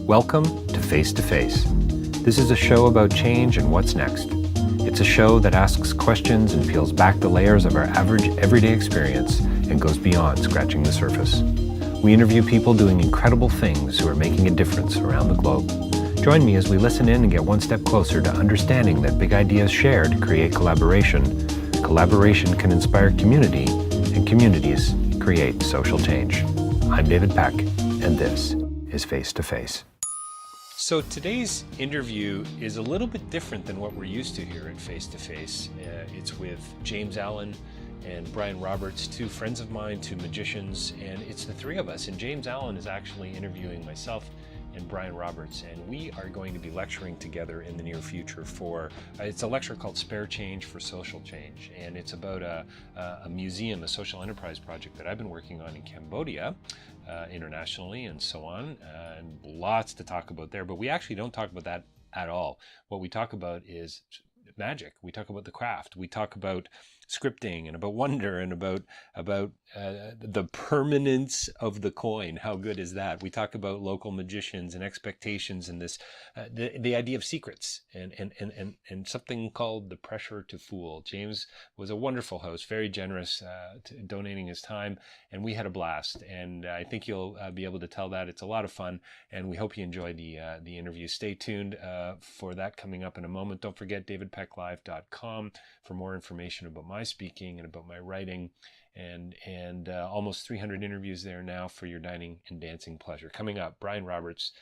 Welcome to Face2Face. This is a show about change and what's next. It's a show that asks questions and peels back the layers of our average everyday experience and goes beyond scratching the surface. We interview people doing incredible things who are making a difference around the globe. Join me as we listen in and get one step closer to understanding that big ideas shared create collaboration. Collaboration can inspire community, and communities create social change. I'm David Peck, and this is Face2Face. So today's interview is a little bit different than what we're used to here at Face2Face. It's with James Allen and Brian Roberts, two friends of mine, two magicians, and it's the three of us. And James Allen is actually interviewing myself and Brian Roberts, and we are going to be lecturing together in the near future for, it's a lecture called Spare Change for Social Change, and it's about a museum, a social enterprise project that I've been working on in Cambodia, internationally and so on, and lots to talk about there, but we actually don't talk about that at all. What we talk about is magic. We talk about the craft. We talk about scripting and about wonder and about the permanence of the coin. How good is that? We talk about local magicians and expectations and this the idea of secrets and something called the pressure to fool. James was a wonderful host, very generous, donating his time, and we had a blast. And I think you'll be able to tell that it's a lot of fun. And we hope you enjoy the interview. Stay tuned for that coming up in a moment. Don't forget davidpecklive.com for more information about my speaking and about my writing, and almost 300 interviews there now for your dining and dancing pleasure. Coming up, Brian Roberts,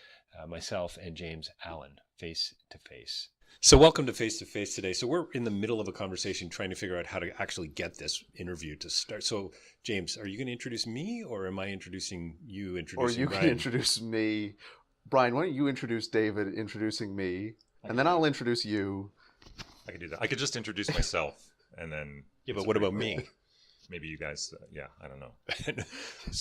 myself, and James Allen, Face to Face. So welcome to Face to Face today. So we're in the middle of a conversation trying to figure out how to actually get this interview to start. So James, are you going to introduce me, or am I introducing you, introducing Or you Brian? can introduce me. Brian, why don't you introduce David, introducing me, and then I'll introduce you. I could do that. I could just introduce myself and then... Yeah, but what about me? Maybe you guys, I don't know.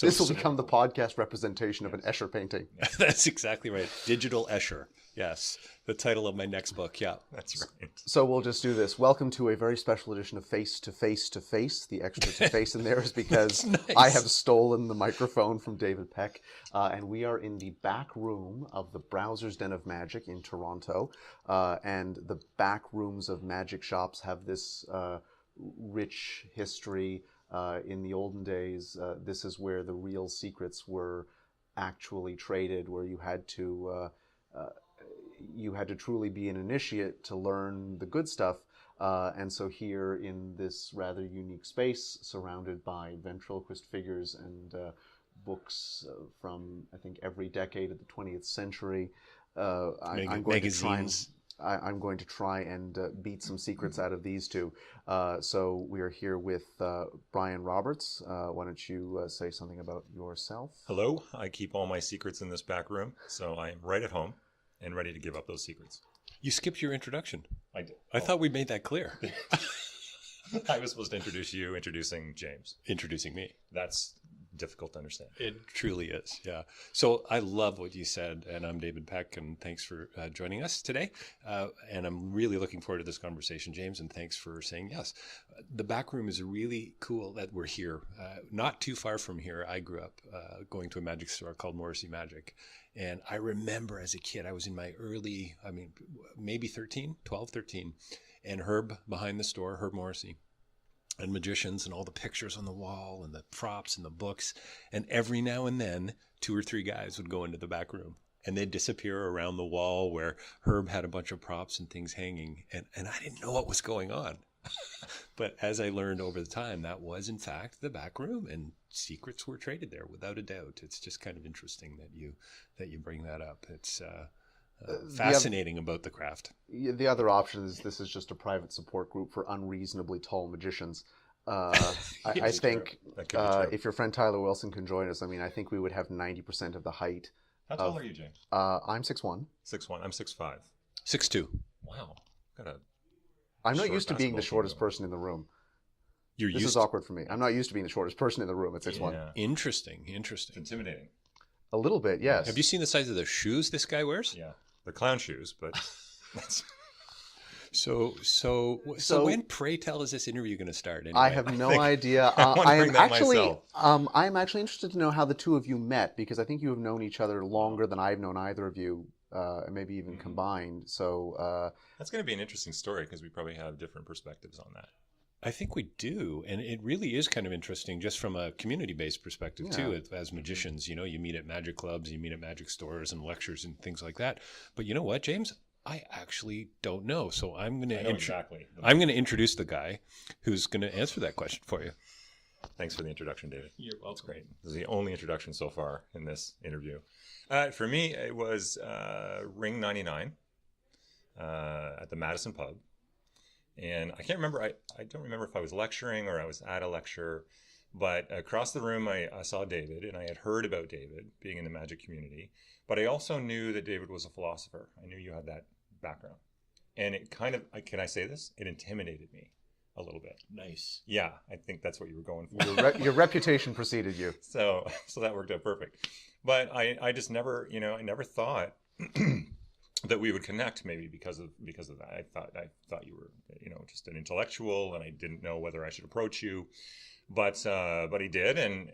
This will become the podcast representation of an Escher painting. That's exactly right. Digital Escher. Yes. The title of my next book. Yeah. That's right. So we'll just do this. Welcome to a very special edition of Face to Face to Face. The extra to face in there is because Nice. I have stolen the microphone from David Peck, and we are in the back room of the Browser's Den of Magic in Toronto. And the back rooms of magic shops have this rich history. In the olden days, this is where the real secrets were actually traded, where you had to truly be an initiate to learn the good stuff. And so here in this rather unique space, surrounded by ventriloquist figures and books from, I think, every decade of the 20th century, I'm going to try and beat some secrets out of these two. So we are here with Brian Roberts. Why don't you say something about yourself? Hello. I keep all my secrets in this back room, so I am right at home and ready to give up those secrets. You skipped your introduction. I did. I thought we made that clear. I was supposed to introduce you, introducing James. Introducing me. That's difficult to understand. It truly is, yeah. So I love what you said, and I'm David Peck, and thanks for joining us today. And I'm really looking forward to this conversation, James, and thanks for saying yes. The back room is really cool that we're here. Not too far from here, I grew up going to a magic store called Morrissey Magic. And I remember as a kid, I was in my early, maybe 12, 13, and Herb behind the store, Herb Morrissey, and magicians and all the pictures on the wall and the props and the books. And every now and then, 2 or 3 guys would go into the back room and they'd disappear around the wall where Herb had a bunch of props and things hanging. And I didn't know what was going on. But as I learned over the time, that was in fact the back room, and secrets were traded there without a doubt. It's just kind of interesting that you bring that up. It's fascinating about the craft. The other option is this is just a private support group for unreasonably tall magicians. I think if your friend Tyler Wilson can join us, I think we would have 90% of the height. How tall are you, James? I'm 6'1". 6'1". I'm 6'5". 6'2". Wow. I'm not used to being the shortest person in the room. This is awkward for me. I'm not used to being the shortest person in the room at 6'1". Yeah. Interesting. It's intimidating. A little bit, yes. Have you seen the size of the shoes this guy wears? Yeah. They're clown shoes, but... So when, pray tell, is this interview going to start? Anyway? I have no idea. I'm wondering that myself. I'm actually interested to know how the two of you met, because I think you have known each other longer than I've known either of you, and maybe even combined. So that's going to be an interesting story because we probably have different perspectives on that. I think we do. And it really is kind of interesting just from a community-based perspective, too. As magicians, you meet at magic clubs, you meet at magic stores and lectures and things like that. But you know what, James? I actually don't know. So I'm going to introduce the guy who's going to answer that question for you. Thanks for the introduction, David. You're welcome. That's great. This is the only introduction so far in this interview. For me, it was Ring 99 at the Madison Pub. And I can't remember, I don't remember if I was lecturing or I was at a lecture, but across the room I saw David, and I had heard about David being in the magic community, but I also knew that David was a philosopher. I knew you had that background. And it kind of, can I say this? It intimidated me a little bit. Nice. Yeah, I think that's what you were going for. your reputation preceded you. So that worked out perfect. But I just never, I never thought that we would connect, maybe because of that. I thought you were, just an intellectual, and I didn't know whether I should approach you, but he did, and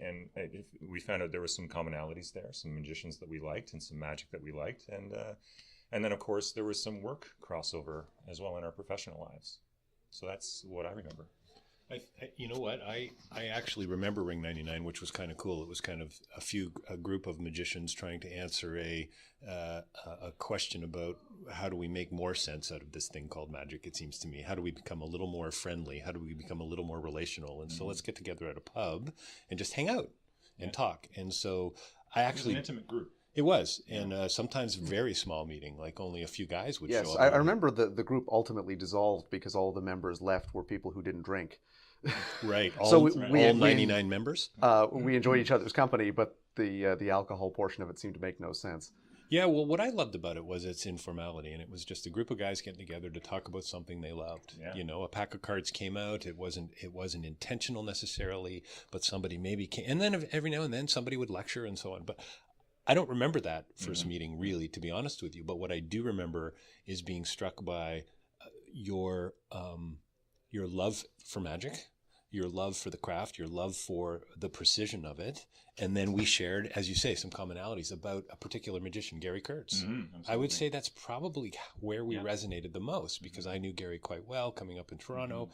we found out there was some commonalities there, some magicians that we liked, and some magic that we liked, and then of course there was some work crossover as well in our professional lives. So that's what I remember. You know what? I actually remember Ring 99, which was kind of cool. It was kind of a group of magicians trying to answer a question about how do we make more sense out of this thing called magic, it seems to me. How do we become a little more friendly? How do we become a little more relational? And so let's get together at a pub and just hang out and talk. And so it was an intimate group. It was, and sometimes very small meeting, like only a few guys would show up. Yes, I remember the group ultimately dissolved because all the members left were people who didn't drink. Right. So all 99 members? We enjoyed each other's company, but the alcohol portion of it seemed to make no sense. Yeah, well, what I loved about it was its informality, and it was just a group of guys getting together to talk about something they loved. Yeah. A pack of cards came out. It wasn't intentional necessarily, but somebody maybe came, and then every now and then somebody would lecture and so on. But I don't remember that first meeting, really, to be honest with you. But what I do remember is being struck by your love for magic, your love for the craft, your love for the precision of it. And then we shared, as you say, some commonalities about a particular magician, Gary Kurtz. I would say that's probably where we resonated the most, because I knew Gary quite well coming up in Toronto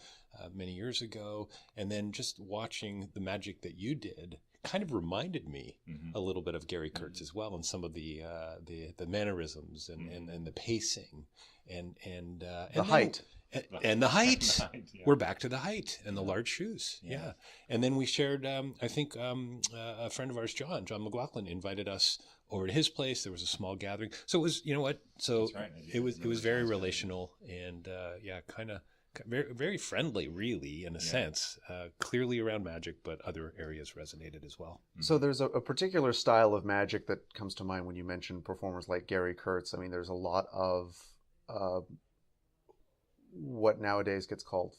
many years ago. And then just watching the magic that you did kind of reminded me a little bit of Gary Kurtz as well, and some of the mannerisms and the pacing and the height. And the height. We're back to the height and the large shoes. Yeah. And then we shared, I think a friend of ours, John McLaughlin, invited us over to his place. There was a small gathering. So it was, you know what? So it was very relational and kind of very, very friendly, really, in a sense. Clearly around magic, but other areas resonated as well. So there's a particular style of magic that comes to mind when you mention performers like Gary Kurtz. I mean, there's a lot of what nowadays gets called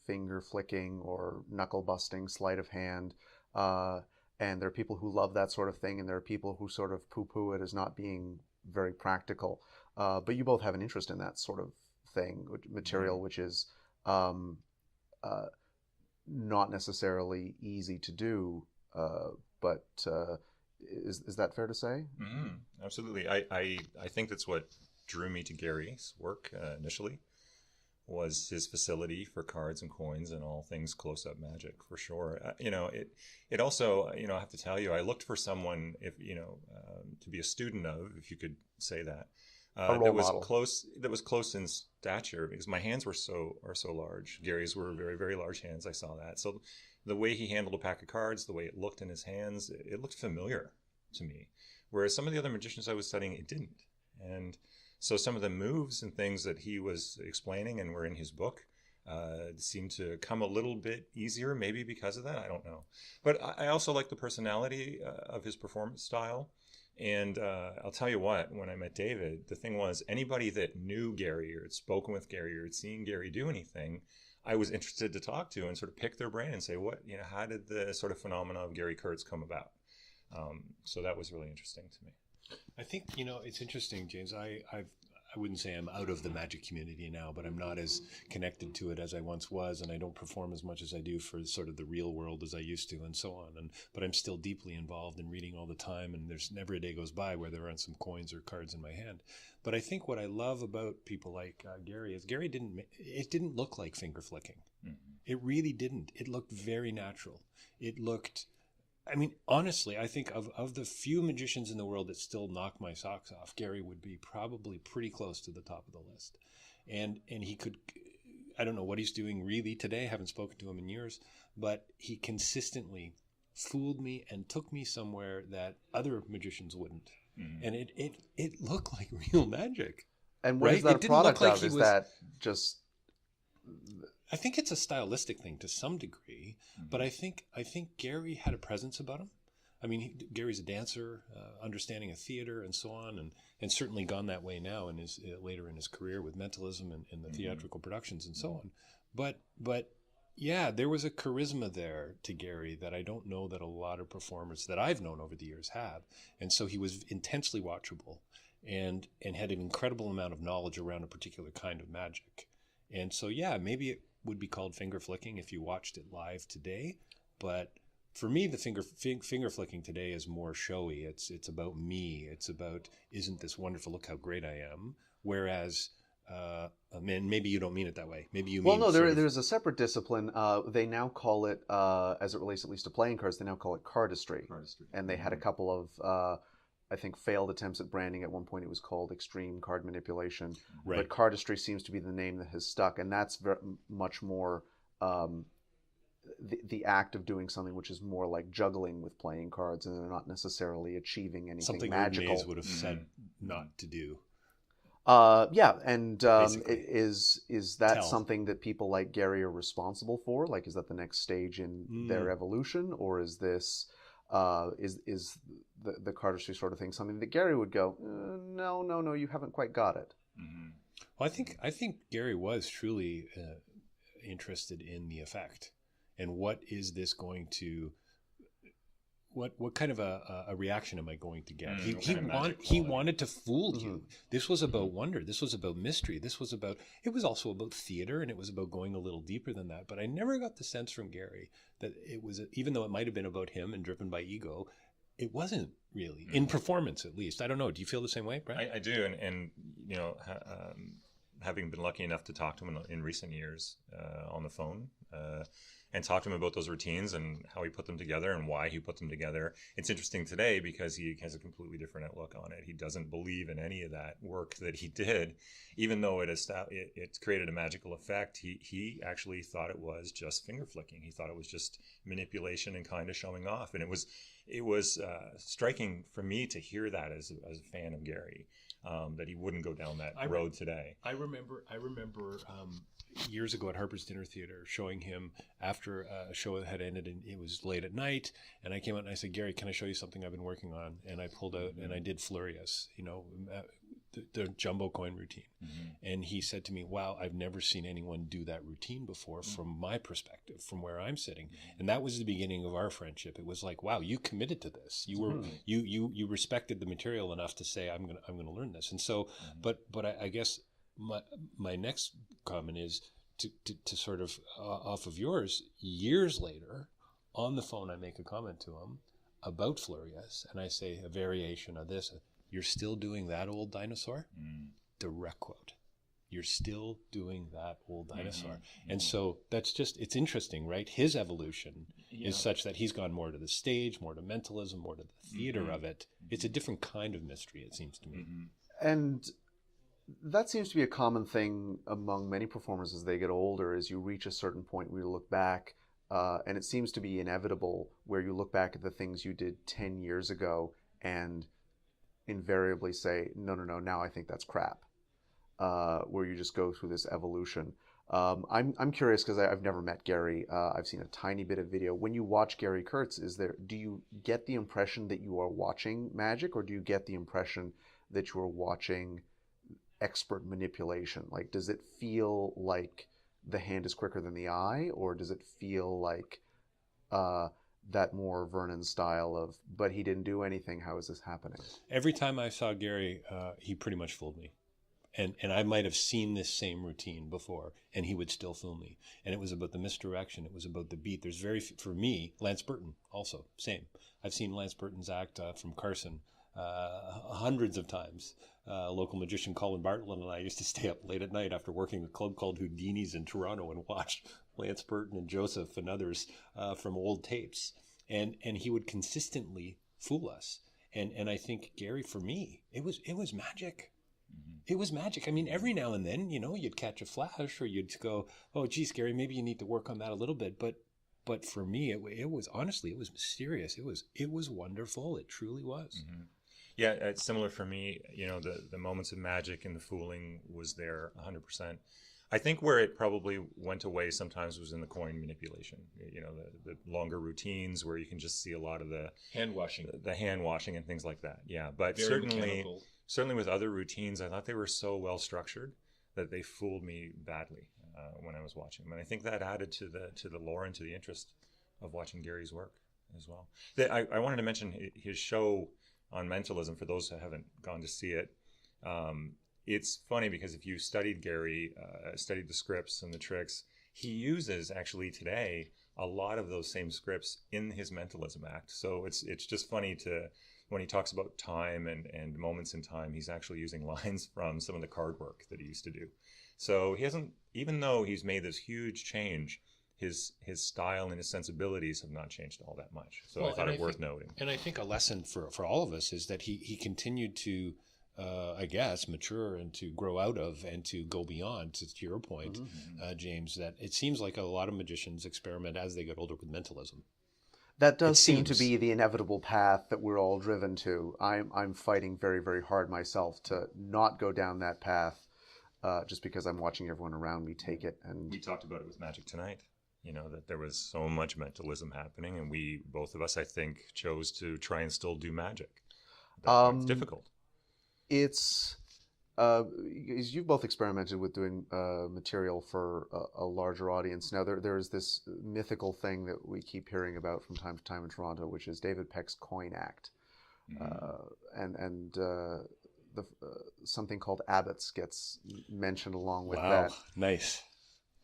finger flicking or knuckle busting, sleight of hand. And there are people who love that sort of thing, and there are people who sort of poo-poo it as not being very practical. But you both have an interest in that sort of thing, material, which is not necessarily easy to do, but is that fair to say? Absolutely. I think that's what drew me to Gary's work initially, was his facility for cards and coins and all things close-up magic, for sure. It also, I have to tell you, I looked for someone, if to be a student of, if you could say that, that was close in stature, because my hands are so large. Gary's were very, very large hands. I saw that. So the way he handled a pack of cards, the way it looked in his hands, it looked familiar to me. Whereas some of the other magicians I was studying, it didn't. And so some of the moves and things that he was explaining and were in his book seemed to come a little bit easier, maybe because of that. I don't know. But I also like the personality of his performance style. And I'll tell you what, when I met David, the thing was, anybody that knew Gary or had spoken with Gary or had seen Gary do anything, I was interested to talk to and sort of pick their brain and say, how did the sort of phenomena of Gary Kurtz come about? So that was really interesting to me. I think, it's interesting, James. I wouldn't say I'm out of the magic community now, but I'm not as connected to it as I once was, and I don't perform as much as I do for sort of the real world as I used to, and so on. But I'm still deeply involved in reading all the time, and there's never a day goes by where there aren't some coins or cards in my hand. But I think what I love about people like Gary is Gary didn't look like finger flicking. Mm-hmm. It really didn't. It looked very natural. It looked, I mean, honestly, I think of the few magicians in the world that still knock my socks off, Gary would be probably pretty close to the top of the list. And he could, I don't know what he's doing really today. I haven't spoken to him in years, but he consistently fooled me and took me somewhere that other magicians wouldn't. Mm-hmm. And it looked like real magic. And what right? is that it a product like of? Is that just... I think it's a stylistic thing to some degree, mm-hmm. but I think Gary had a presence about him. I mean, Gary's a dancer, understanding of theater and so on, and certainly gone that way now in his later in his career with mentalism and the mm-hmm. theatrical productions and so on. But yeah, there was a charisma there to Gary that I don't know that a lot of performers that I've known over the years have. And so he was intensely watchable and had an incredible amount of knowledge around a particular kind of magic. And so, yeah, maybe it would be called finger flicking if you watched it live today. But for me, the finger flicking today is more showy. It's about me. It's about, isn't this wonderful? Look how great I am. Whereas, man, maybe you don't mean it that way. Maybe you mean... Well, no, there's a separate discipline. They now call it, as it relates at least to playing cards, they now call it cardistry. And they had a couple of... I think failed attempts at branding. At one point it was called extreme card manipulation. Right. But cardistry seems to be the name that has stuck, and that's very much more the act of doing something which is more like juggling with playing cards, and they're not necessarily achieving anything something magical. Something would have said not to do. Yeah, and is that something that people like Gary are responsible for? Like, is that the next stage in their evolution, or is this... is the cardistry sort of thing something that Gary would go, no, you haven't quite got it? Mm-hmm. Well, I think Gary was truly interested in the effect, and what is this going to, what kind of a reaction am I going to get? He wanted to fool you. Mm-hmm. This was about wonder. This was about mystery. It was also about theater, and it was about going a little deeper than that. But I never got the sense from Gary that it was, even though it might have been about him and driven by ego, it wasn't really, in performance at least. I don't know. Do you feel the same way, Brad? I do. And you know, having been lucky enough to talk to him in recent years on the phone, and talk to him about those routines and how he put them together and why he put them together. It's interesting today because he has a completely different outlook on it. He doesn't believe in any of that work that he did, even though it created a magical effect. He actually thought it was just finger flicking. He thought it was just manipulation and kind of showing off. And it was striking for me to hear that as a fan of Gary, that he wouldn't go down that road today. I remember years ago at Harper's Dinner Theater showing him after a show that had ended, and it was late at night, and I came out and I said, Gary, can I show you something I've been working on? And I pulled out and I did Flurious, the jumbo coin routine. Mm-hmm. And he said to me, wow, I've never seen anyone do that routine before from my perspective, from where I'm sitting. Mm-hmm. And that was the beginning of our friendship. It was like, wow, you committed to this. You were you respected the material enough to say, I'm gonna learn this. And so, but I guess my next comment is to sort of off of yours. Years later, on the phone, I make a comment to him about Flurious, and I say a variation of this. You're still doing that old dinosaur? Direct quote. You're still doing that old dinosaur. Mm-hmm. And so that's just, it's interesting, right? His evolution is such that he's gone more to the stage, more to mentalism, more to the theater of it. It's a different kind of mystery, it seems to me. Mm-hmm. And that seems to be a common thing among many performers as they get older, is you reach a certain point where you look back, and it seems to be inevitable, where you look back at the things you did 10 years ago and invariably say, no, now I think that's crap, where you just go through this evolution. I'm curious because I've never met Gary. I've seen a tiny bit of video. When you watch Gary Kurtz, do you get the impression that you are watching magic, or do you get the impression that you are watching expert manipulation? Like, does it feel like the hand is quicker than the eye, or does it feel like that more Vernon style of, but he didn't do anything, how is this happening? Every time I saw Gary, he pretty much fooled me. And I might have seen this same routine before, and he would still fool me. And it was about the misdirection. It was about the beat. There's for me, Lance Burton also, same. I've seen Lance Burton's act from Carson hundreds of times. Local magician Colin Bartlett and I used to stay up late at night after working a club called Houdini's in Toronto and watch Lance Burton and Joseph and others from old tapes. And he would consistently fool us. And I think, Gary, for me, it was magic. It was magic. I mean, every now and then, you'd catch a flash, or you'd go, "Oh, geez, Gary, maybe you need to work on that a little bit." But for me, it was honestly, it was mysterious. It was wonderful. It truly was. Mm-hmm. Yeah, it's similar for me. The moments of magic and the fooling was there 100%. I think where it probably went away sometimes was in the coin manipulation. The longer routines where you can just see a lot of the hand washing, and things like that. Yeah, but very certainly. mechanical. Certainly with other routines, I thought they were so well structured that they fooled me badly when I was watching them. And I think that added to the lore and to the interest of watching Gary's work as well. I wanted to mention his show on mentalism for those who haven't gone to see it. It's funny because if you studied Gary, studied the scripts and the tricks, he uses actually today a lot of those same scripts in his mentalism act. So it's just funny when he talks about time and moments in time, he's actually using lines from some of the card work that he used to do. So he hasn't, even though he's made this huge change, his style and his sensibilities have not changed all that much. So I thought it worth noting. And I think a lesson for all of us is that he continued to, I guess, mature and to grow out of and to go beyond, to your point, James, that it seems like a lot of magicians experiment as they get older with mentalism. That does seem to be the inevitable path that we're all driven to. I'm fighting very, very hard myself to not go down that path, just because I'm watching everyone around me take it. And we talked about it with Magic Tonight, that there was so much mentalism happening, and we, both of us, I think, chose to try and still do magic. It's difficult. It's you've both experimented with doing material for a larger audience. Now there's this mythical thing that we keep hearing about from time to time in Toronto, which is David Peck's coin act, and something called Abbott's gets mentioned along with that. Wow, nice.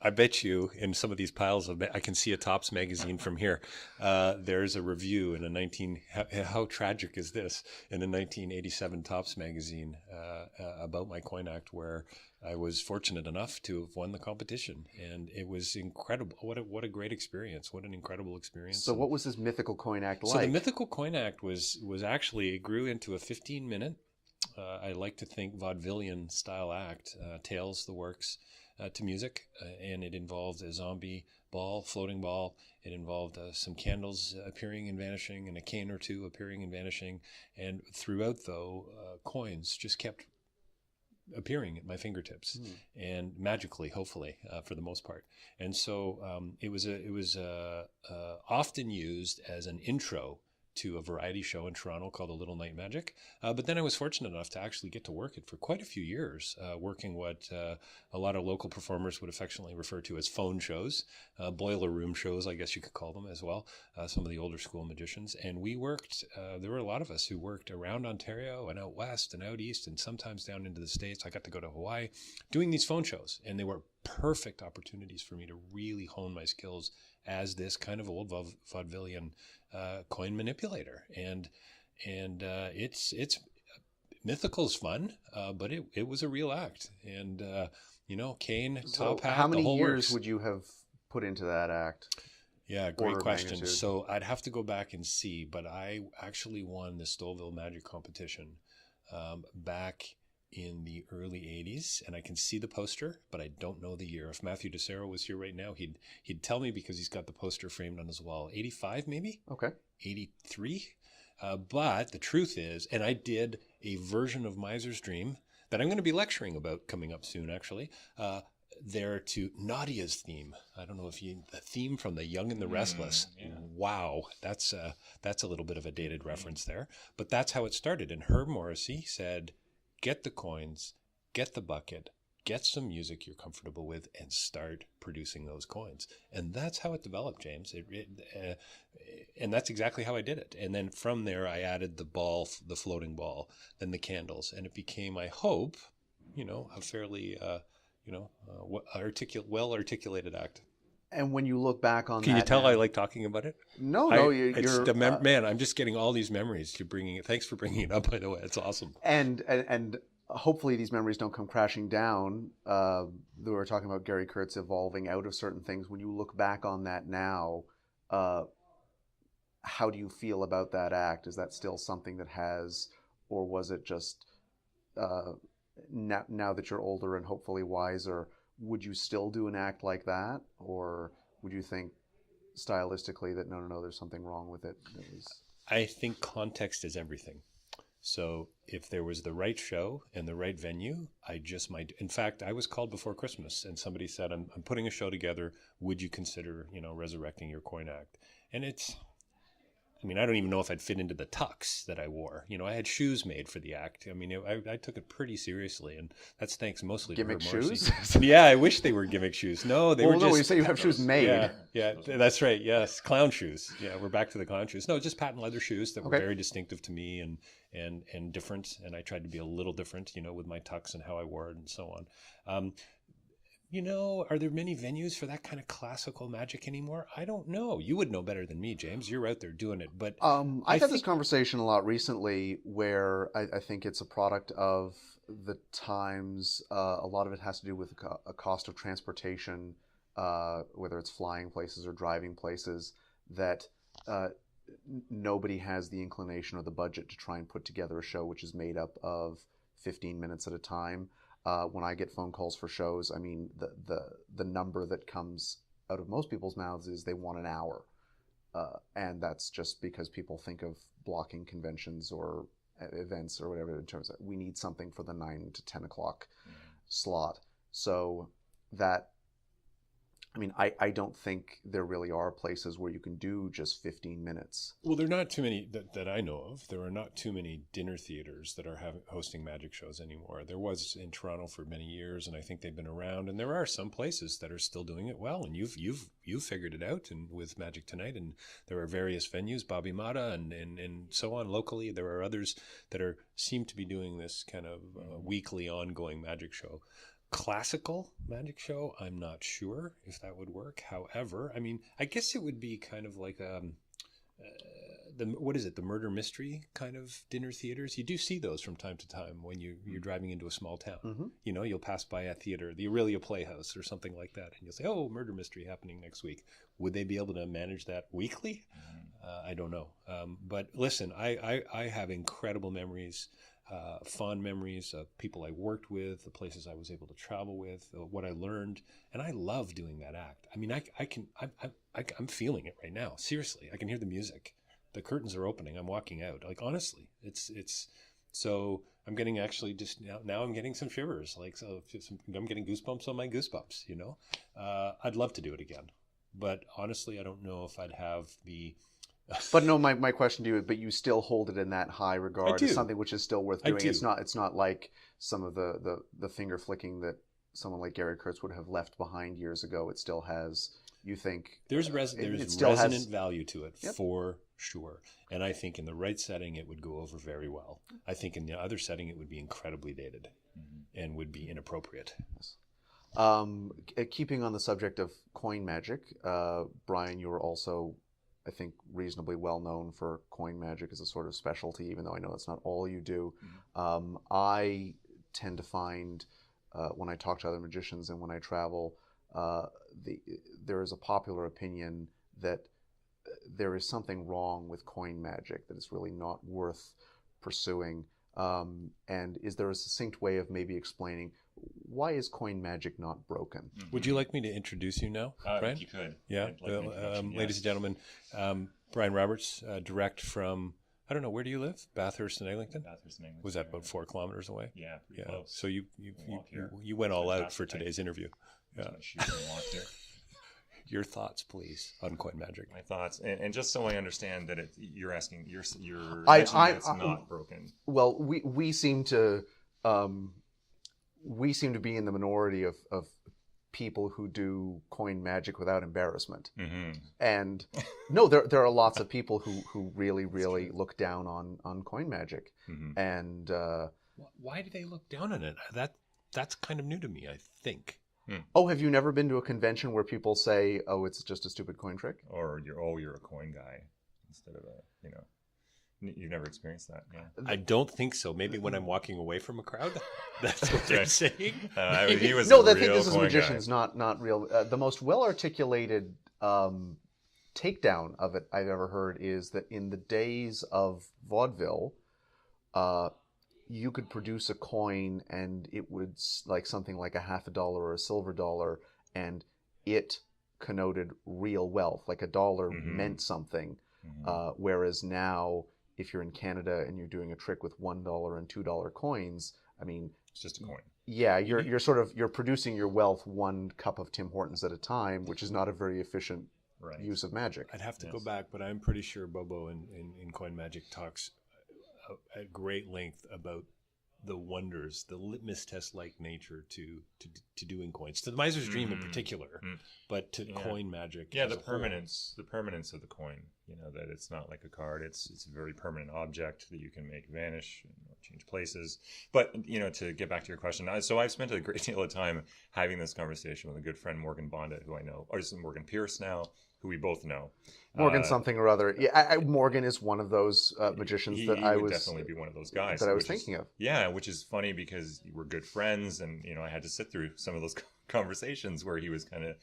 I bet you in some of these piles I can see a Topps magazine from here. There's a review in how tragic is this, in a 1987 Topps magazine about my coin act, where I was fortunate enough to have won the competition, and it was incredible. What a great experience! What an incredible experience! So, what was this mythical coin act like? So the mythical coin act was actually, it grew into a 15-minute. I like to think vaudevillian style act, tales the works. To music, and it involved a zombie ball, floating ball. It involved some candles appearing and vanishing, and a cane or two appearing and vanishing. And throughout, though, coins just kept appearing at my fingertips, and magically, hopefully, for the most part. And so it was often used as an intro to a variety show in Toronto called A Little Night Magic. But then I was fortunate enough to actually get to work it for quite a few years, working what a lot of local performers would affectionately refer to as phone shows, boiler room shows, I guess you could call them as well, some of the older school magicians. And we worked, there were a lot of us who worked around Ontario and out west and out east and sometimes down into the States. I got to go to Hawaii doing these phone shows, and they were perfect opportunities for me to really hone my skills as this kind of old vaudevillian coin manipulator. And it's mythical's fun, but it was a real act. And cane, top hat, how many the whole years works. would you have put into that act? Yeah, great question. So I'd have to go back and see, but I actually won the Stouffville Magic Competition back in the early 80s, and I can see the poster, but I don't know the year. If Matthew DeSero was here right now, he'd tell me, because he's got the poster framed on his wall. 85 maybe? Okay. 83? But the truth is, and I did a version of Miser's Dream that I'm going to be lecturing about coming up soon, actually, there to Nadia's theme. I don't know if the theme from The Young and the Restless. Yeah. Wow, that's a little bit of a dated reference there. But that's how it started. And Herb Morrissey said, get the coins, get the bucket, get some music you're comfortable with, and start producing those coins. And that's how it developed, James. And that's exactly how I did it. And then from there, I added the ball, the floating ball, then the candles. And it became, I hope, a fairly well articulated act. And when you look back on Can you that tell now, I like talking about it? no, It's you're the man. I'm just getting all these memories. You're bringing it. Thanks for bringing it up. By the way, it's awesome. and hopefully these memories don't come crashing down. We were talking about Gary Kurtz evolving out of certain things. When you look back on that now, how do you feel about that act? Is that still something that has, or was it just now that you're older and hopefully wiser, would you still do an act like that, or would you think stylistically that no, there's something wrong with it? I think context is everything. So if there was the right show and the right venue, I just might. In fact, I was called before Christmas and somebody said, I'm putting a show together. Would you consider, resurrecting your coin act? And I don't even know if I'd fit into the tux that I wore. I had shoes made for the act. I took it pretty seriously, and that's thanks mostly gimmick to her, Marcy. shoes. Yeah, I wish they were gimmick shoes. No, they were just. No, you say you have shoes made. Yeah, that's right. Yes, clown shoes. Yeah, we're back to the clown shoes. No, just patent leather shoes that were very distinctive to me and different. And I tried to be a little different, with my tux and how I wore it and so on. Are there many venues for that kind of classical magic anymore? I don't know. You would know better than me, James. You're out there doing it. But I've had this conversation a lot recently where I think it's a product of the times. A lot of it has to do with a cost of transportation, whether it's flying places or driving places, that nobody has the inclination or the budget to try and put together a show which is made up of 15 minutes at a time. When I get phone calls for shows, the number that comes out of most people's mouths is they want an hour. And that's just because people think of blocking conventions or events or whatever in terms of we need something for the 9 to 10 o'clock slot. So that, I don't think there really are places where you can do just 15 minutes. Well, there are not too many that I know of. There are not too many dinner theaters that are hosting magic shows anymore. There was in Toronto for many years, and I think they've been around. And there are some places that are still doing it well. And you've figured it out, and with Magic Tonight, and there are various venues, Bobby Mata, and so on locally. There are others that seem to be doing this kind of weekly, ongoing magic show. Classical magic show, I'm not sure if that would work. However, I guess it would be kind of like the murder mystery kind of dinner theaters. You do see those from time to time when you're driving into a small town. Mm-hmm. You'll pass by a theater, the Aurelia Playhouse or something like that, and you'll say, oh, murder mystery happening next week. Would they be able to manage that weekly? I don't know. But listen, I have incredible memories. Fond memories of people I worked with, the places I was able to travel with, what I learned, and I love doing that act. I'm feeling it right now. Seriously, I can hear the music. The curtains are opening. I'm walking out. Like honestly, it's. So I'm getting actually just now. I'm getting some shivers. I'm getting goosebumps on my goosebumps. I'd love to do it again, but honestly, I don't know if I'd have the. But no, my question to you, but you still hold it in that high regard as something which is still worth doing. It's not like some of the finger flicking that someone like Gary Kurtz would have left behind years ago. It still has, you think... There's resonant value to it, for sure. And I think in the right setting, it would go over very well. I think in the other setting, it would be incredibly dated and would be inappropriate. Yes. Keeping on the subject of coin magic, Brian, you were also... I think reasonably well known for coin magic as a sort of specialty, even though I know that's not all you do. Mm-hmm. I tend to find when I talk to other magicians and when I travel, there is a popular opinion that there is something wrong with coin magic, that it's really not worth pursuing. And is there a succinct way of maybe explaining why is coin magic not broken? Mm-hmm. Would you like me to introduce you now, Brian? You could. Yeah. Ladies and gentlemen, Brian Roberts, direct from, I don't know, where do you live? Bathurst and Eglinton? Bathurst and Eglinton. Was that about 4 kilometers away? Yeah, pretty close. So you went all out for today's interview. Yeah. Your thoughts, please, on coin magic. My thoughts, and just so I understand that you're asking, you're mentioning it's not broken. Well, we seem to be in the minority of people who do coin magic without embarrassment. Mm-hmm. And no, there are lots of people who really look down on coin magic. Mm-hmm. And why do they look down on it? that's kind of new to me, I think. Oh, have you never been to a convention where people say, "Oh, it's just a stupid coin trick"? Or you're a coin guy instead of you've never experienced that. Yeah. I don't think so. Maybe when I'm walking away from a crowd, that's what they're saying. He was No, a I think real this is coin magicians, guy. not real. The most well-articulated takedown of it I've ever heard is that in the days of vaudeville, you could produce a coin and it would like something like a $50 or a silver dollar, and it connoted real wealth. Like a dollar meant something. Whereas now, if you're in Canada and you're doing a trick with $1 and $2 coins, I mean, It's just a coin. yeah, you're producing your wealth one cup of Tim Hortons at a time, which is not a very efficient use of magic. I'd have to go back, but I'm pretty sure Bobo in Coin Magic talks at great length about the wonders, the litmus test-like nature to doing coins, to the Miser's Dream in particular, but to coin magic. Yeah, as the a whole. permanence of the coin. That it's not like a card. It's a very permanent object that you can make vanish, change places. But to get back to your question, so I've spent a great deal of time having this conversation with a good friend, Morgan Bonda, who I know, or Morgan Pierce now, who we both know. Morgan something or other. Yeah, Morgan is one of those magicians that I would was definitely be one of those guys that I was thinking of. Yeah, which is funny because we're good friends, and I had to sit through some of those conversations where he was kind of.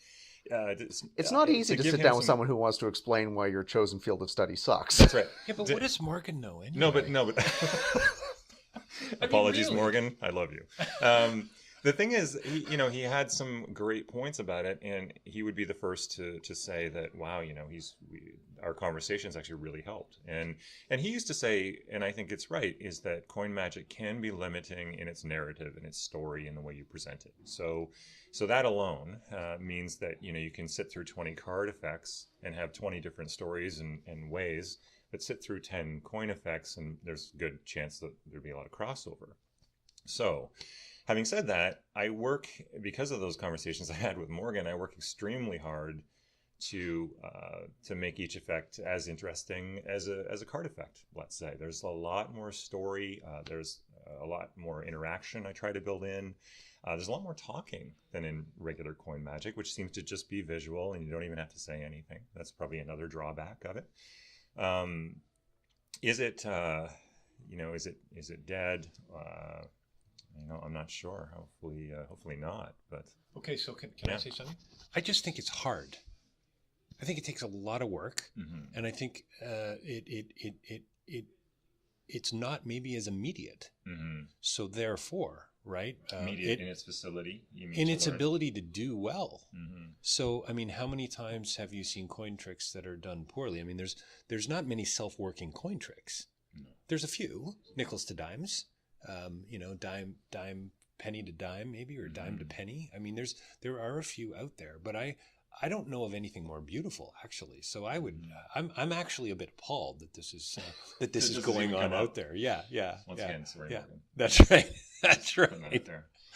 It's not easy to sit down with someone who wants to explain why your chosen field of study sucks. That's right. Yeah, but what does Morgan know anyway? No, but apologies, really? Morgan. I love you. The thing is, he had some great points about it, and he would be the first to say that, wow, our conversations actually really helped. And he used to say, and I think it's right, is that coin magic can be limiting in its narrative and its story and the way you present it. So that alone means that, you can sit through 20 card effects and have 20 different stories and ways, but sit through 10 coin effects, and there's a good chance that there'd be a lot of crossover. So, having said that, because of those conversations I had with Morgan, I work extremely hard to make each effect as interesting as a card effect, let's say. There's a lot more story. There's a lot more interaction I try to build in. There's a lot more talking than in regular coin magic, which seems to just be visual, and you don't even have to say anything. That's probably another drawback of it. Is it dead? I'm not sure. Hopefully not. But okay, so can I say something? I just think it's hard. I think it takes a lot of work, and I think it's not maybe as immediate. So therefore, right? Immediate in its facility, you mean, in its ability to do well. So I mean, how many times have you seen coin tricks that are done poorly? I mean, there's not many self-working coin tricks. No. There's a few nickels to dimes. Dime, penny to dime, maybe, or dime to penny. I mean, there are a few out there, but I don't know of anything more beautiful, actually. So I'm actually a bit appalled that this is going on out there. Yeah. Once again, sorry, Morgan. That's right. That's right.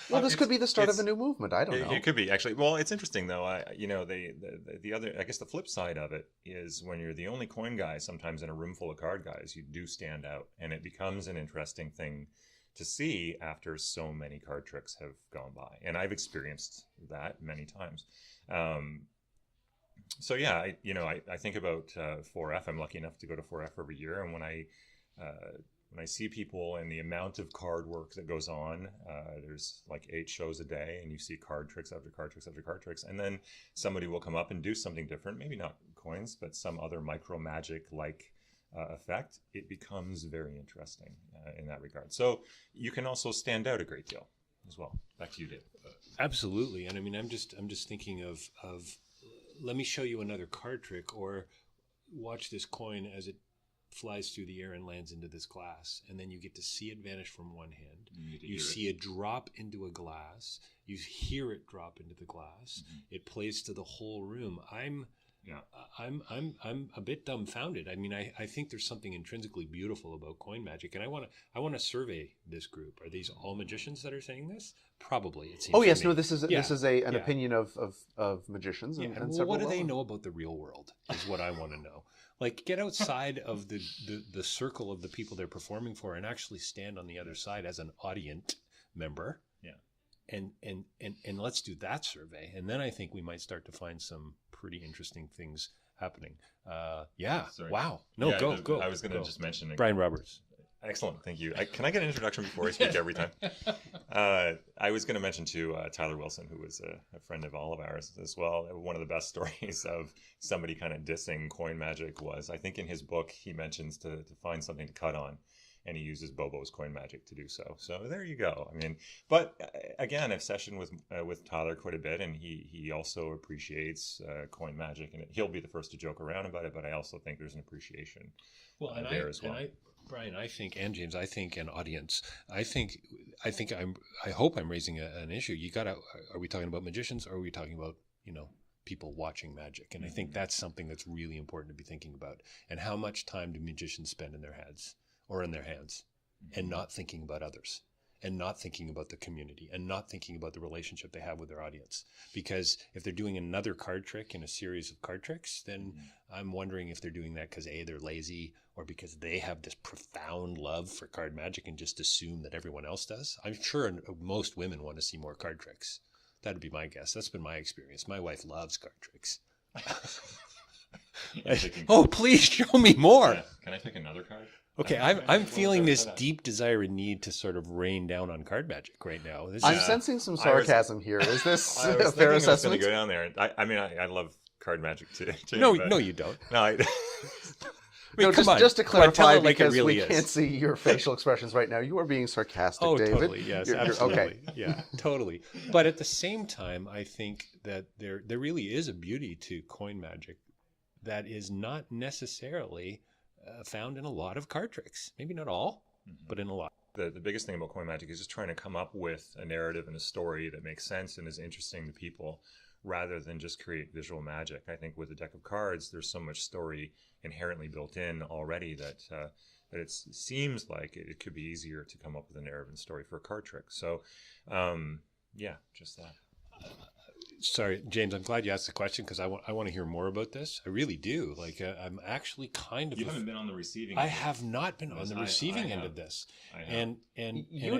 Well, this could be the start of a new movement. I don't know. It could be, actually. Well, it's interesting though. The other, I guess, the flip side of it is when you're the only coin guy, sometimes in a room full of card guys, you do stand out, and it becomes an interesting thing to see after so many card tricks have gone by. And I've experienced that many times. So yeah, I think about 4F. I'm lucky enough to go to 4F every year, and when I see people and the amount of card work that goes on, there's like 8 shows a day, and you see card tricks after card tricks after card tricks, and then somebody will come up and do something different, maybe not coins, but some other micro magic like effect. It becomes very interesting in that regard. So you can also stand out a great deal as well. Back to you, Dave. Absolutely. And I mean, I'm just thinking of let me show you another card trick, or watch this coin as it flies through the air and lands into this glass, and then you get to see it vanish from one hand. You see it drop into a glass. You hear it drop into the glass. It plays to the whole room. I'm a bit dumbfounded. I mean, I think there's something intrinsically beautiful about coin magic, and I want to survey this group. Are these all magicians that are saying this? Probably. It seems. Oh yes, no. This is an opinion of magicians. And well, what do they know about the real world? Is what I want to know. Like, get outside of the circle of the people they're performing for, and actually stand on the other side as an audience member. Yeah. and let's do that survey, and then I think we might start to find some pretty interesting things happening. Sorry. Wow. No, Yeah, go. I was going to go. just mention Brian Roberts. Excellent, thank you. Can I get an introduction before I speak every time? I was going to mention too Tyler Wilson, who was a friend of all of ours as well. One of the best stories of somebody kind of dissing coin magic was, I think in his book, he mentions to find something to cut on, and he uses Bobo's coin magic to do so. So there you go. I mean, but again, I've sessioned with Tyler quite a bit, and he also appreciates coin magic, and he'll be the first to joke around about it. But I also think there's an appreciation there as well. Brian, I think, and James, I think, and audience, I hope I'm raising an issue. Are we talking about magicians, or are we talking about, people watching magic? And I think that's something that's really important to be thinking about. And how much time do magicians spend in their heads or in their hands, and not thinking about others, and not thinking about the community, and not thinking about the relationship they have with their audience? Because if they're doing another card trick in a series of card tricks, then I'm wondering if they're doing that because they're lazy, or because they have this profound love for card magic and just assume that everyone else does. I'm sure most women want to see more card tricks. That'd be my guess. That's been my experience. My wife loves card tricks. Oh, please show me more. Yeah. Can I pick another card? Okay, I'm feeling this deep desire and need to sort of rain down on card magic right now. I'm sensing some sarcasm here. Is this I a was fair thinking I was going assessment? to go down there. I love card magic too. No, but- no, you don't. No, No, come on. just to Come on, tell clarify, it like it because really we is. can't see your facial expressions right now, you are being sarcastic, Oh, David. totally. Yes, You're- absolutely. okay. Yeah, totally. But at the same time, I think that there really is a beauty to coin magic that is not necessarily found in a lot of card tricks. Maybe not all, but in a lot. the biggest thing about coin magic is just trying to come up with a narrative and a story that makes sense and is interesting to people, rather than just create visual magic. I think with a deck of cards, there's so much story inherently built in already that it seems like it could be easier to come up with a narrative and story for a card trick. So, just that. Sorry, James, I'm glad you asked the question, because I want to hear more about this. I really do. Like, I'm actually kind of... You haven't been on the receiving I end. have not been on the receiving end of this. I have. And You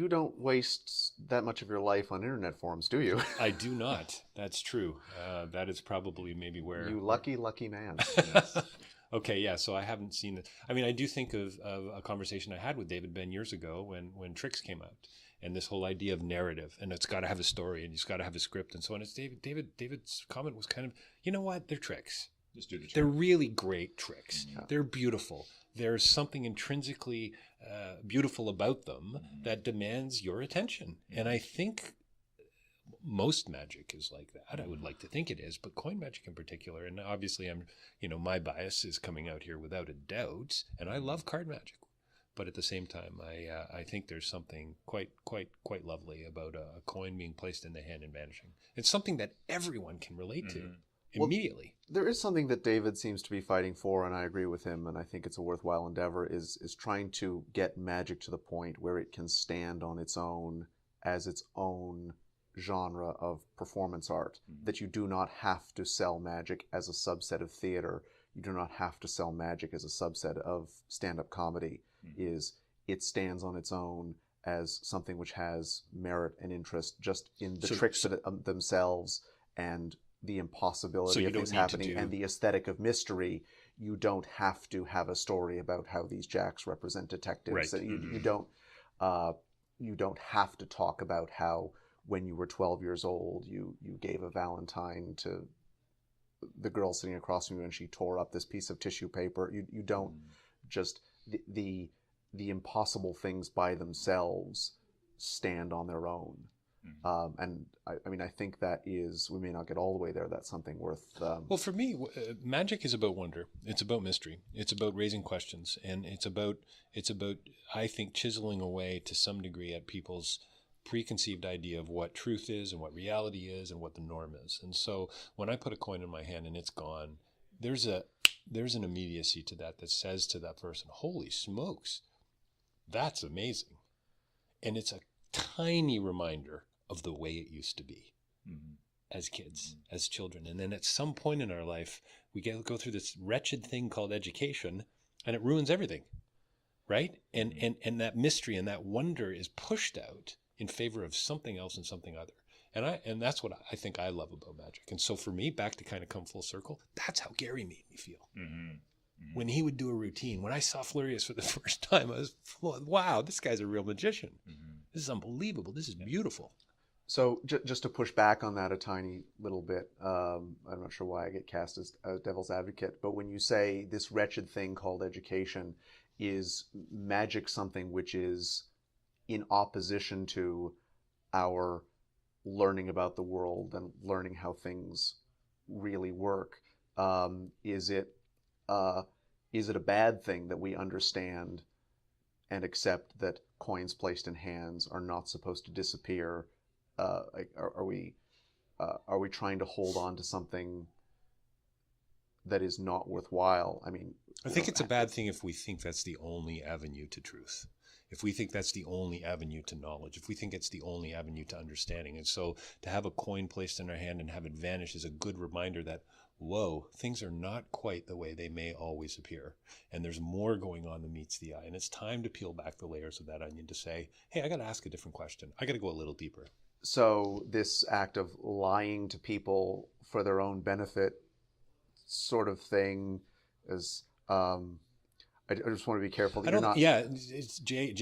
don't waste that much of your life on internet forums, do you? I do not. That's true. That is probably maybe where... You lucky man. Yes. Okay, yeah, so I haven't seen it. I mean, I do think of a conversation I had with David Ben years ago when Tricks came out, and this whole idea of narrative, and it's got to have a story, and it's got to have a script, and so on. It's David's comment was kind of, you know what, they're tricks. Just do the trick. They're really great tricks. Yeah. They're beautiful. There's something intrinsically beautiful about them that demands your attention, and I think most magic is like that. I would like to think it is, but coin magic in particular, and obviously my bias is coming out here without a doubt, and I love card magic. But at the same time, I think there's something quite lovely about a coin being placed in the hand and vanishing. It's something that everyone can relate to immediately. There is something that David seems to be fighting for, and I agree with him, and I think it's a worthwhile endeavor, is trying to get magic to the point where it can stand on its own as its own genre of performance art, that you do not have to sell magic as a subset of theater. You do not have to sell magic as a subset of stand-up comedy. It stands on its own as something which has merit and interest just in the tricks themselves and the impossibility of things happening and the aesthetic of mystery. You don't have to have a story about how these jacks represent detectives. Right. You don't have to talk about how when you were 12 years old you gave a Valentine to the girl sitting across from you and she tore up this piece of tissue paper. You don't just the impossible things by themselves stand on their own. And I think that is, we may not get all the way there. That's something worth. Well, for me, magic is about wonder. It's about mystery. It's about raising questions, and it's about I think chiseling away to some degree at people's preconceived idea of what truth is and what reality is and what the norm is. And so when I put a coin in my hand and it's gone, there's an immediacy to that says to that person, holy smokes, that's amazing. And it's a tiny reminder of the way it used to be as kids, as children. And then at some point in our life, we go through this wretched thing called education, and it ruins everything, right? And that mystery and that wonder is pushed out in favor of something else and something other. And that's what I think I love about magic. And so for me, back to kind of come full circle, that's how Gary made me feel. When he would do a routine, when I saw Flurious for the first time, I was, wow, this guy's a real magician. This is unbelievable. This is beautiful. So just to push back on that a tiny little bit, I'm not sure why I get cast as a devil's advocate, but when you say this wretched thing called education, is magic something which is in opposition to our learning about the world and learning how things really work? Is it a bad thing that we understand and accept that coins placed in hands are not supposed to disappear? Are we trying to hold on to something that is not worthwhile? I mean, I think it's a bad thing if we think that's the only avenue to truth. If we think that's the only avenue to knowledge, if we think it's the only avenue to understanding. And so to have a coin placed in our hand and have it vanish is a good reminder that, whoa, things are not quite the way they may always appear. And there's more going on than meets the eye. And it's time to peel back the layers of that onion to say, hey, I got to ask a different question. I got to go a little deeper. So this act of lying to people for their own benefit sort of thing is, I just want to be careful that you're not... Yeah, it's Jay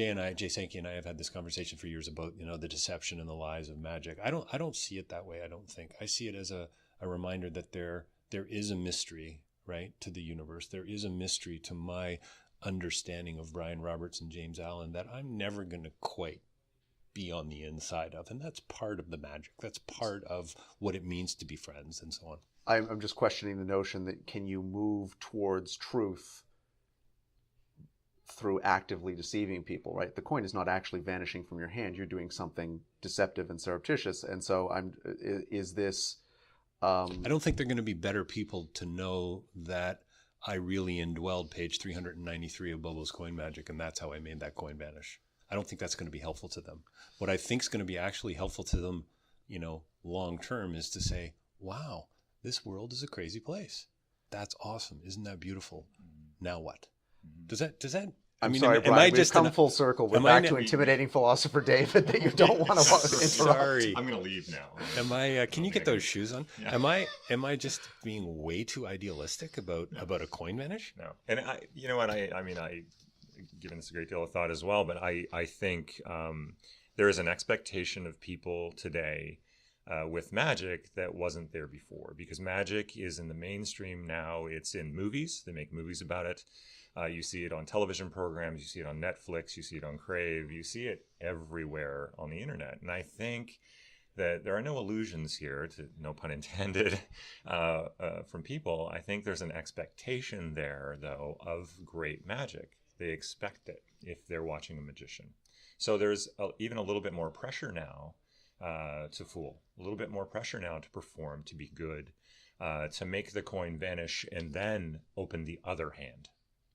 Sankey and I have had this conversation for years about, the deception and the lies of magic. I don't see it that way, I don't think. I see it as a reminder that there is a mystery, right, to the universe. There is a mystery to my understanding of Brian Roberts and James Allen that I'm never going to quite be on the inside of. And that's part of the magic. That's part of what it means to be friends and so on. I'm just questioning the notion that can you move towards truth through actively deceiving people, right? The coin is not actually vanishing from your hand. You're doing something deceptive and surreptitious. And so is this... I don't think they're going to be better people to know that I really indwelled page 393 of Bobo's Coin Magic, and that's how I made that coin vanish. I don't think that's going to be helpful to them. What I think is going to be actually helpful to them, long term, is to say, wow, this world is a crazy place. That's awesome. Isn't that beautiful? Now what? Does that I'm sorry, Brian, we've come full circle. We're back to intimidating philosopher David that you don't want to interrupt. Sorry. I'm going to leave now. Am I? Can you get those shoes on? Yeah. Am I just being way too idealistic about a coin vanish? No. And I given this a great deal of thought as well, but I think there is an expectation of people today with magic that wasn't there before, because magic is in the mainstream now. It's in movies. They make movies about it. You see it on television programs, you see it on Netflix, you see it on Crave, you see it everywhere on the internet. And I think that there are no illusions here, no pun intended, from people. I think there's an expectation there, though, of great magic. They expect it if they're watching a magician. So there's even a little bit more pressure now to fool, a little bit more pressure now to perform, to be good, to make the coin vanish and then open the other hand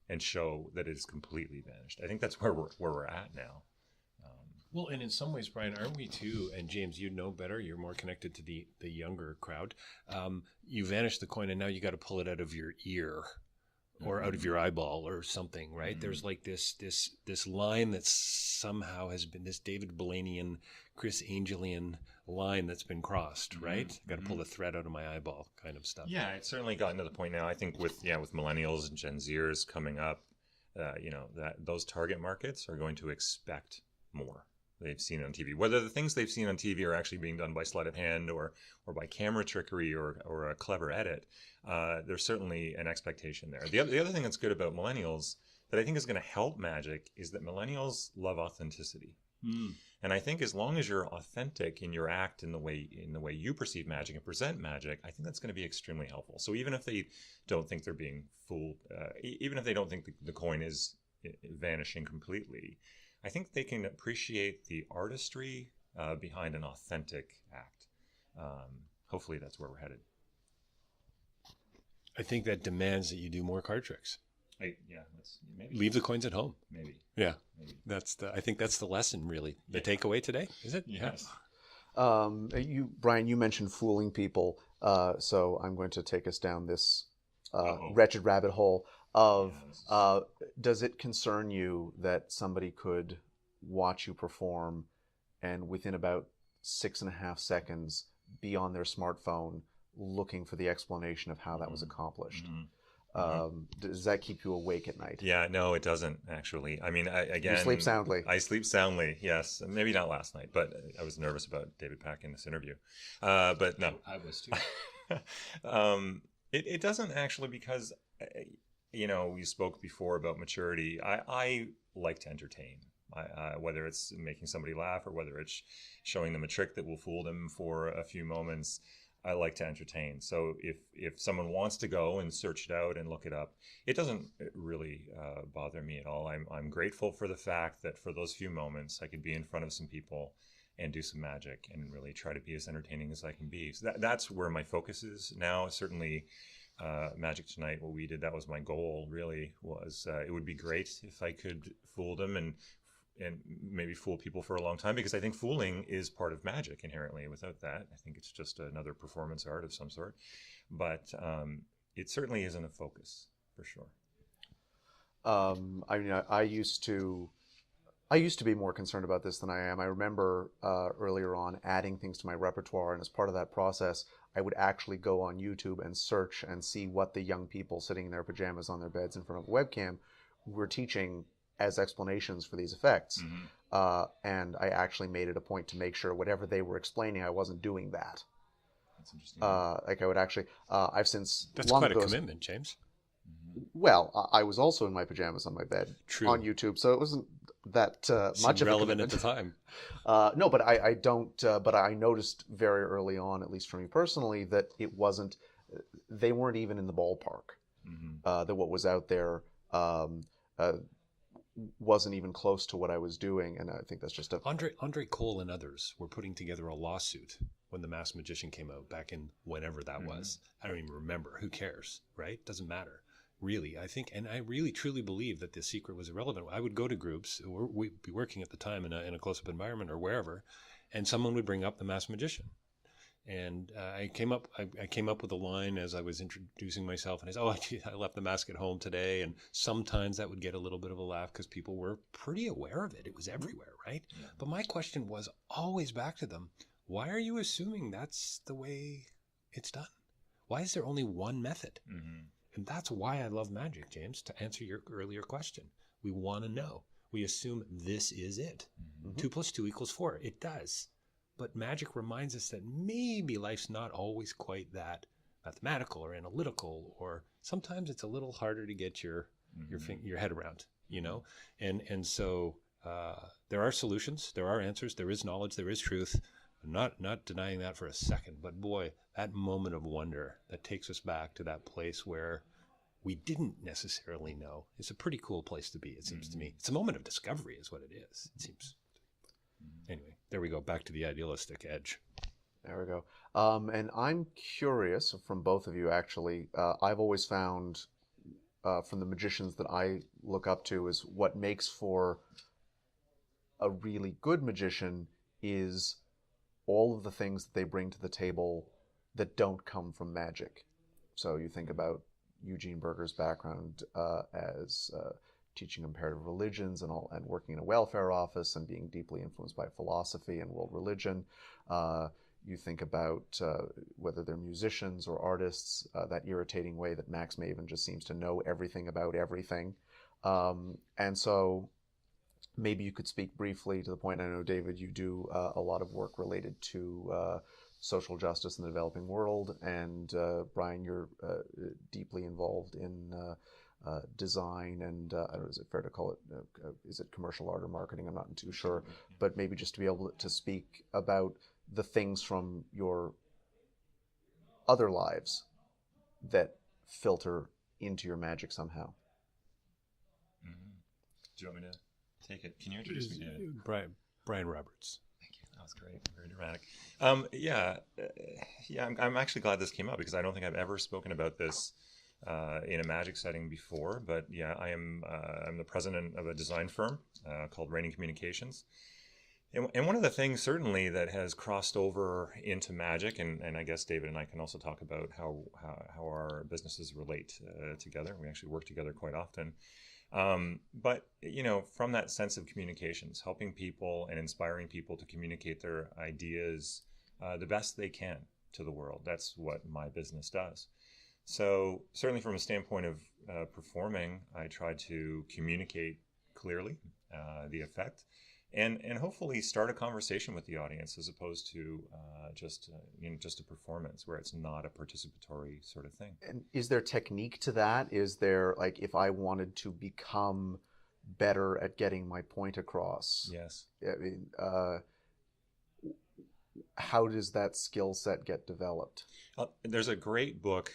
and show that it is completely vanished. I think that's where we're at now. Well, and in some ways, Brian, aren't we too? And James, you know better. You're more connected to the younger crowd. You vanish the coin, and now you got to pull it out of your ear, or out of your eyeball, or something, right? There's like this line that somehow has been this David Bellanian, Chris Angelian line that's been crossed, right? Got to pull the thread out of my eyeball, kind of stuff. Yeah, it's certainly gotten to the point now. I think with millennials and Gen Zers coming up, that those target markets are going to expect more. They've seen on TV. Whether the things they've seen on TV are actually being done by sleight of hand or by camera trickery or a clever edit, there's certainly an expectation there. The other thing that's good about millennials that I think is going to help magic is that millennials love authenticity. And I think as long as you're authentic in your act, in the way you perceive magic and present magic, I think that's going to be extremely helpful. So even if they don't think they're being fooled, even if they don't think the coin is vanishing completely, I think they can appreciate the artistry behind an authentic act. Hopefully that's where we're headed. I think that demands that you do more card tricks. Maybe. Leave the coins at home. Maybe. Yeah. Maybe. I think that's the lesson, really. The takeaway today, is it? Yes. Brian, you mentioned fooling people, so I'm going to take us down this wretched rabbit hole of does it concern you that somebody could watch you perform and within about 6.5 seconds be on their smartphone looking for the explanation of how that was accomplished. Does that keep you awake at night? Yeah, no, it doesn't actually. I mean, again, you sleep soundly. I sleep soundly. Yes, maybe not last night, but I was nervous about David Peck in this interview. But no, I was too. It doesn't actually, because we spoke before about maturity. I like to entertain. Whether it's making somebody laugh or whether it's showing them a trick that will fool them for a few moments, I like to entertain. So if someone wants to go and search it out and look it up, it doesn't really bother me at all. I'm grateful for the fact that for those few moments I could be in front of some people and do some magic and really try to be as entertaining as I can be. So that's where my focus is now. Certainly Magic Tonight, what we did, that was my goal really, was it would be great if I could fool them and maybe fool people for a long time, because I think fooling is part of magic inherently. Without that, I think it's just another performance art of some sort. But it certainly isn't a focus, for sure. I mean, I used to be more concerned about this than I am. I remember earlier on adding things to my repertoire, and as part of that process, I would actually go on YouTube and search and see what the young people sitting in their pajamas on their beds in front of a webcam were teaching as explanations for these effects. And I actually made it a point to make sure whatever they were explaining, I wasn't doing that. That's interesting. Like I would actually, I've since That's long quite ago, a commitment, James. Well, I was also in my pajamas on my bed on YouTube, so it wasn't that much of a relevant at commitment. the time. No, but I don't. But I noticed very early on, at least for me personally, that it wasn't. They weren't even in the ballpark. That what was out there wasn't even close to what I was doing, and I think that's just a. Andre Cole and others were putting together a lawsuit when The Masked Magician came out back in whenever that was. I don't even remember. Who cares, right? Doesn't matter. Really, I think, and I really truly believe that the secret was irrelevant. I would go to groups, we'd be working at the time in a close-up environment or wherever, and someone would bring up The Masked Magician. And I came up with a line as I was introducing myself, and I said, I left the mask at home today. And sometimes that would get a little bit of a laugh because people were pretty aware of it. It was everywhere, right? Yeah. But my question was always back to them, why are you assuming that's the way it's done? Why is there only one method? And that's why I love magic, James, to answer your earlier question. We want to know. We assume this is it. 2 + 2 = 4. It does. But magic reminds us that maybe life's not always quite that mathematical or analytical, or sometimes it's a little harder to get your head around, And so there are solutions, there are answers, there is knowledge, there is truth. I'm not denying that for a second, but boy, that moment of wonder that takes us back to that place where we didn't necessarily know is a pretty cool place to be, it seems to me. It's a moment of discovery is what it is, it seems. Anyway, there we go, back to the idealistic edge. There we go. And I'm curious from both of you, actually. I've always found from the magicians that I look up to is what makes for a really good magician is all of the things that they bring to the table that don't come from magic. So you think about Eugene Berger's background as teaching comparative religions and working in a welfare office and being deeply influenced by philosophy and world religion. You think about whether they're musicians or artists, that irritating way that Max Maven just seems to know everything about everything. And so maybe you could speak briefly to the point, I know, David, you do a lot of work related to social justice in the developing world, and Brian, you're deeply involved in design and I don't know, is it fair to call it, is it commercial art or marketing? I'm not too sure, but maybe just to be able to speak about the things from your other lives that filter into your magic somehow. Do you want me to take it? Can you introduce me to Brian Roberts. Thank you. That was great. Very dramatic. I'm actually glad this came up because I don't think I've ever spoken about this in a magic setting before. But yeah, I'm the president of a design firm called Raining Communications. And one of the things certainly that has crossed over into magic, and I guess David and I can also talk about how our businesses relate together. We actually work together quite often. But, from that sense of communications, helping people and inspiring people to communicate their ideas the best they can to the world. That's what my business does. So certainly from a standpoint of performing, I try to communicate clearly the effect and hopefully start a conversation with the audience as opposed to just a performance where it's not a participatory sort of thing. And is there technique to that? Is there, like, if I wanted to become better at getting my point across? Yes. I mean, how does that skill set get developed? There's a great book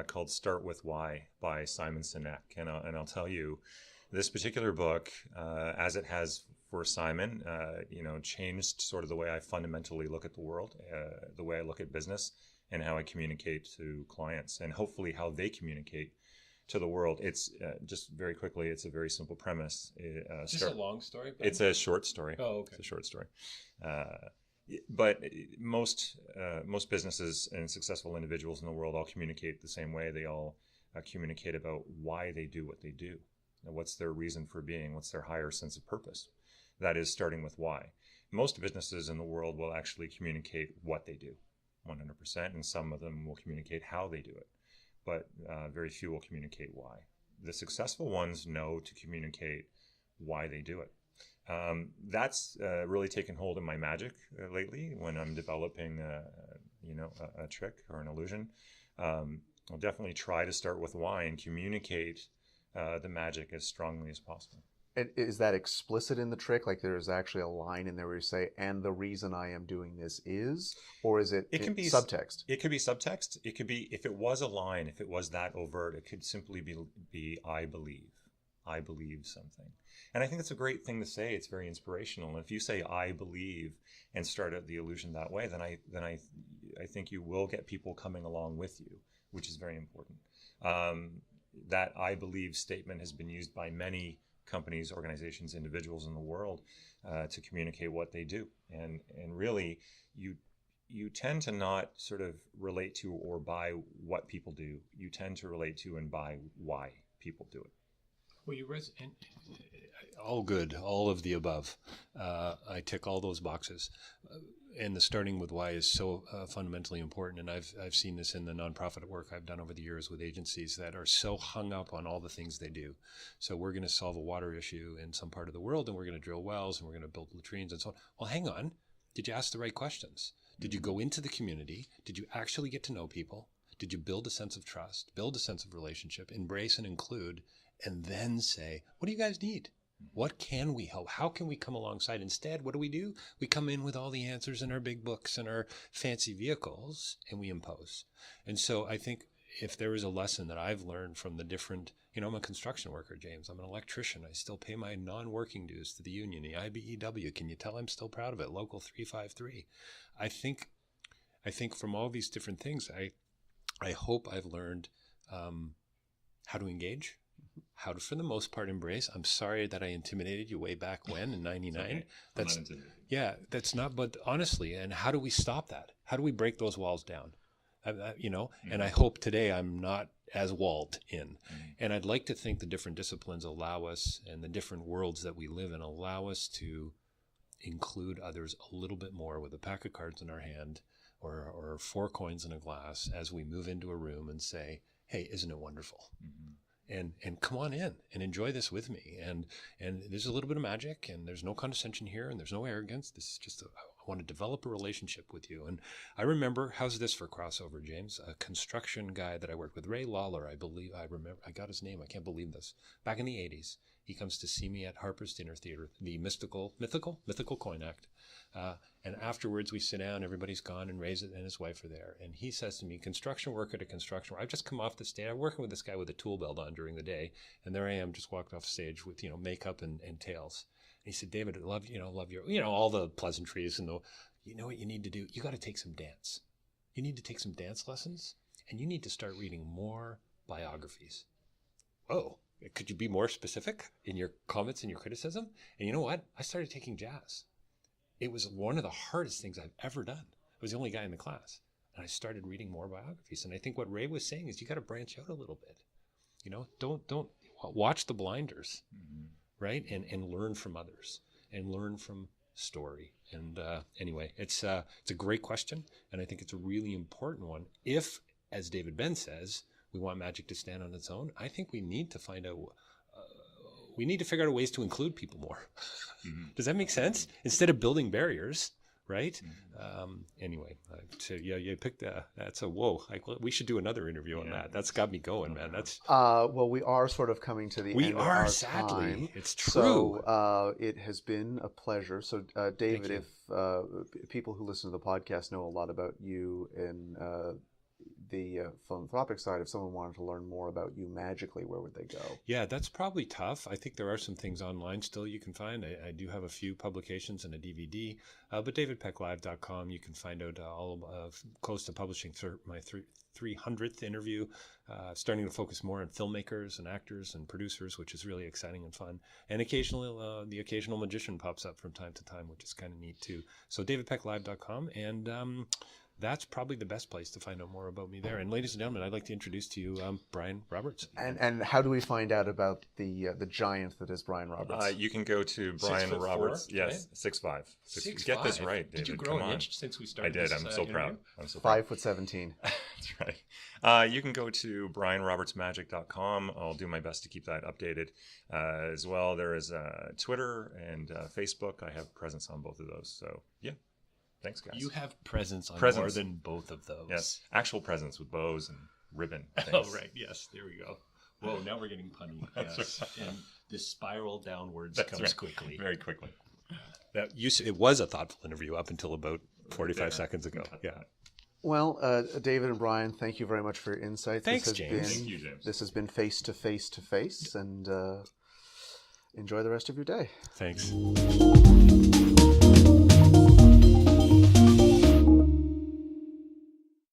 called Start With Why by Simon Sinek. And I'll tell you, this particular book, as it has for Simon, changed sort of the way I fundamentally look at the world, the way I look at business, and how I communicate to clients, and hopefully how they communicate to the world. It's just very quickly, it's a very simple premise. Is this a long story? It's a short story. Oh, okay. It's a short story. But most businesses and successful individuals in the world all communicate the same way. They all communicate about why they do what they do. And what's their reason for being? What's their higher sense of purpose? That is starting with why. Most businesses in the world will actually communicate what they do, 100%, and some of them will communicate how they do it. But very few will communicate why. The successful ones know to communicate why they do it. That's really taken hold of my magic lately when I'm developing a trick or an illusion. I'll definitely try to start with why and communicate the magic as strongly as possible. And is that explicit in the trick? Like there's actually a line in there where you say, and the reason I am doing this is, or is it can be subtext? It could be subtext. It could be, if it was a line, if it was that overt, it could simply be I believe. I believe something. And I think it's a great thing to say. It's very inspirational. And if you say I believe and start out the illusion that way, then I think you will get people coming along with you, which is very important. That I believe statement has been used by many companies, organizations, individuals in the world to communicate what they do. And really, you tend to not sort of relate to or buy what people do. You tend to relate to and buy why people do it. Well, all good, all of the above. I tick all those boxes. And the starting with why is so fundamentally important. And I've seen this in the nonprofit work I've done over the years with agencies that are so hung up on all the things they do. So we're going to solve a water issue in some part of the world, and we're going to drill wells, and we're going to build latrines and so on. Well, hang on. Did you ask the right questions? Did you go into the community? Did you actually get to know people? Did you build a sense of trust, build a sense of relationship, embrace and include, and then say, what do you guys need? What can we help? How can we come alongside? Instead, what do? We come in with all the answers in our big books and our fancy vehicles, and we impose. And so I think if there is a lesson that I've learned from the different, I'm a construction worker, James. I'm an electrician. I still pay my non-working dues to the union, the IBEW. Can you tell I'm still proud of it? Local 353. I think from all these different things, I hope I've learned how to engage, how to, for the most part, embrace. I'm sorry that I intimidated you way back when in 99. Okay. That's, that's not, but honestly, and how do we stop that? How do we break those walls down? And I hope today I'm not as walled in. And I'd like to think the different disciplines allow us, and the different worlds that we live in allow us to include others a little bit more with a pack of cards in our hand or 4 coins in a glass as we move into a room and say, hey, isn't it wonderful? And come on in and enjoy this with me. And there's a little bit of magic, and there's no condescension here, and there's no arrogance. This is just I want to develop a relationship with you. And I remember, how's this for crossover, James? A construction guy that I worked with, Ray Lawler, I believe. I remember, I got his name. I can't believe this. Back in the 80s, he comes to see me at Harper's Dinner Theater, the mythical Coin Act. And afterwards we sit down, everybody's gone, and Ray and his wife are there. And he says to me, construction worker to construction worker. I've just come off the stage. I'm working with this guy with a tool belt on during the day. And there I am, just walked off stage with, makeup and tails. And he said, David, I love your, all the pleasantries and you know what you need to do? You got to take some dance. You need to take some dance lessons, and you need to start reading more biographies. Whoa. Could you be more specific in your comments and your criticism? And you know what? I started taking jazz. It was one of the hardest things I've ever done. I was the only guy in the class. And I started reading more biographies. And I think what Ray was saying is you got to branch out a little bit. Don't watch the blinders, right? And learn from others and learn from story. And anyway, it's a great question, and I think it's a really important one. If, as David Ben says, we want magic to stand on its own, I think we need to find out. We need to figure out ways to include people more. Does that make sense? Instead of building barriers, right? Anyway, so yeah, you picked that's a whoa. We should do another interview on that. That's got me going, man. That's well, we are sort of coming to the end of our sadly time. It's true. So it has been a pleasure. So David, if people who listen to the podcast know a lot about you and the philanthropic side, if someone wanted to learn more about you magically, where would they go? Yeah, that's probably tough. I think there are some things online still you can find. I do have a few publications and a DVD, but davidpecklive.com, you can find out all close to publishing my 300th interview, starting to focus more on filmmakers and actors and producers, which is really exciting and fun. And occasionally, the occasional magician pops up from time to time, which is kind of neat too. So davidpecklive.com, and that's probably the best place to find out more about me there. And ladies and gentlemen, I'd like to introduce to you Brian Roberts. And how do we find out about the giant that is Brian Roberts? You can go to Brian 6'4", Roberts. Yes, right? 6'5". Get this right, David. Did you grow Come an on. inch since we started? I did. I'm so proud. I'm so proud. 5'17". That's right. You can go to brianrobertsmagic.com. I'll do my best to keep that updated as well. There is Twitter and Facebook. I have presence on both of those. So yeah. Thanks, guys. You have presence on more than both of those. Yes, actual presents with bows and ribbon. Oh, right. Yes, there we go. Whoa, now we're getting punny. Yes. And this spiral downwards comes quickly. Very quickly. It was a thoughtful interview up until about 45 seconds ago. Yeah. Well, David and Brian, thank you very much for your insights. Thanks, James. Thank you, James. This has been Face2Face, and enjoy the rest of your day. Thanks.